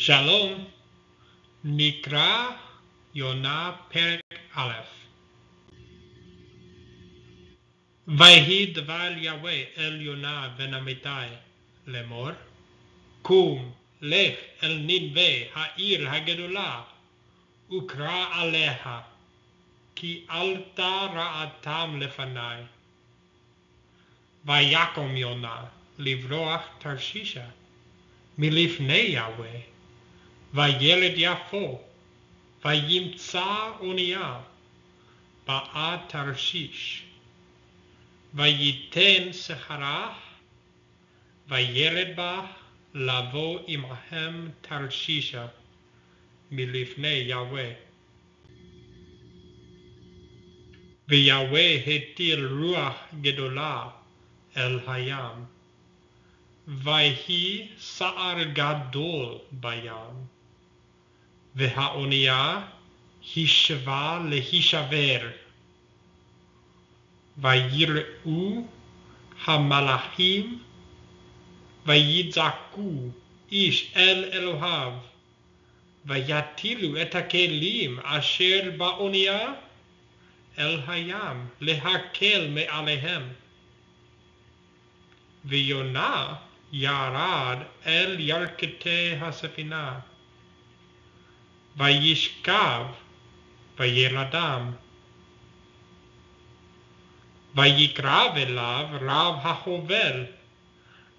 שלום, נקרא יונה פרק א'. ויהי דבר יהוה אל יונה בן אמיתי לאמור, קום, לך אל נינווה העיר הגדולה, וקרא עליה, כי עלתה רעתם לפני. ויקום יונה לברוח תרשישה מלפני יהוה, וילד יפו, וימצא אונייה באה תרשיש, וייתן שכרה, וילד בה לבוא עמהם תרשישה מלפני יהוה. ויהוה הטיל רוח גדולה אל הים, ויהי סער גדול בים, והאונייה השבה להישבר. ויראו המלאכים, ויזעקו איש אל אלוהיו, ויטילו את הכלים אשר באונייה אל הים להקל מעליהם. ויונה ירד אל ירכתי הספינה, וישכב וילדם. ויקרב אליו רב החובל,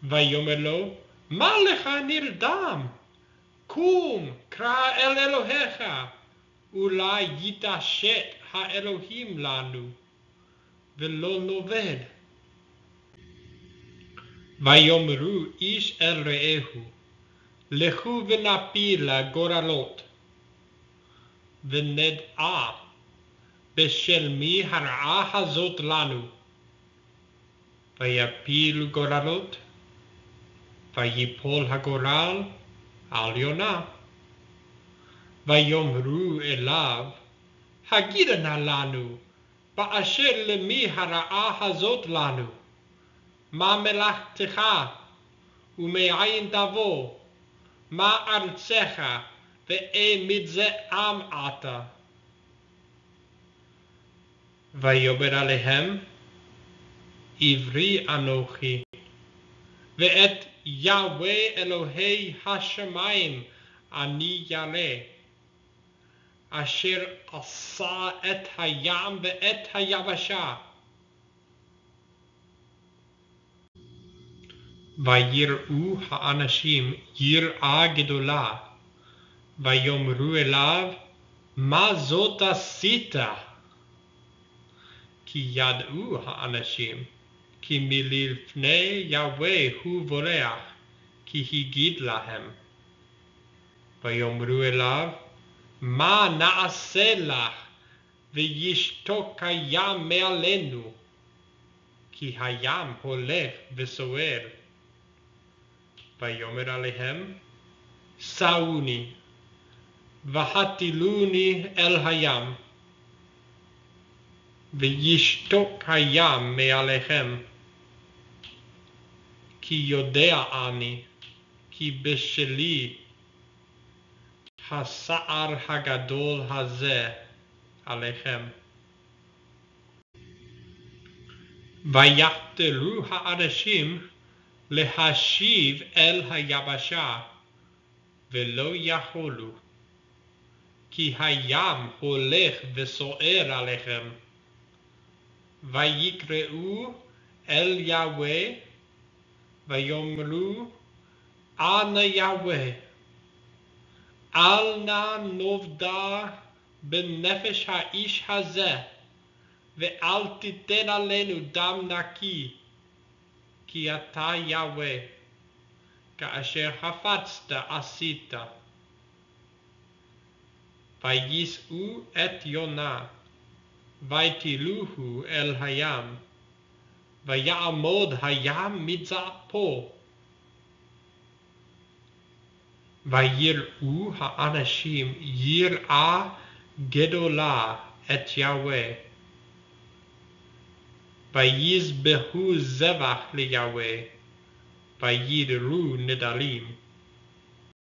ויאמר לו, מה לך נרדם? קום, קרא אל אלוהיך, אולי יתעשת האלוהים לנו, ולא נאבד. ויאמרו איש אל רעהו, לכו ונפילה גורלות, ונדע בשל מי הרעה הזאת לנו. ויפילו גורלות, ויפול הגורל על יונה. ויאמרו אליו, הגידה נא לנו, באשר למי הרעה הזאת לנו? מה מלאכתך, ומאין תבוא? מה ארצך, ואיזה עם אתה? ויאמר עליהם, עברי אנוכי, ואת יהוה אלוהי השמיים אני ירא, אשר עשה את הים ואת היבשה. ויראו האנשים יראה גדולה, ויאמרו אליו, מה זאת עשית? כי ידעו האנשים, כי מלפני יהוה הוא בורח, כי הגיד להם. ויאמרו אליו, מה נעשה לך, וישתוק הים מעלינו? כי הים הולך וסוער. ויאמר עליהם, שאוני, והטילוני אל הים, וישתוק הים מעליכם. כי יודע אני, כי בשלי הסער הגדול הזה עליכם. ויחתרו האנשים להשיב אל היבשה, ולא יכולו, כי הים הולך וסוער עליכם. ויקראו אל יהוה, ויאמרו, אנא יהוה, אל נא נאבדה בנפש האיש הזה, ואל תיתן עלינו דם נקי, כי אתה יהוה, כאשר חפצת עשית. ויישאו את יונה, ויטילוהו אל הים, ויעמוד הים מצעפו. ויראו האנשים יראה גדולה את יהוה. ויזבחו זבח ליהוה, וידרו נדלים.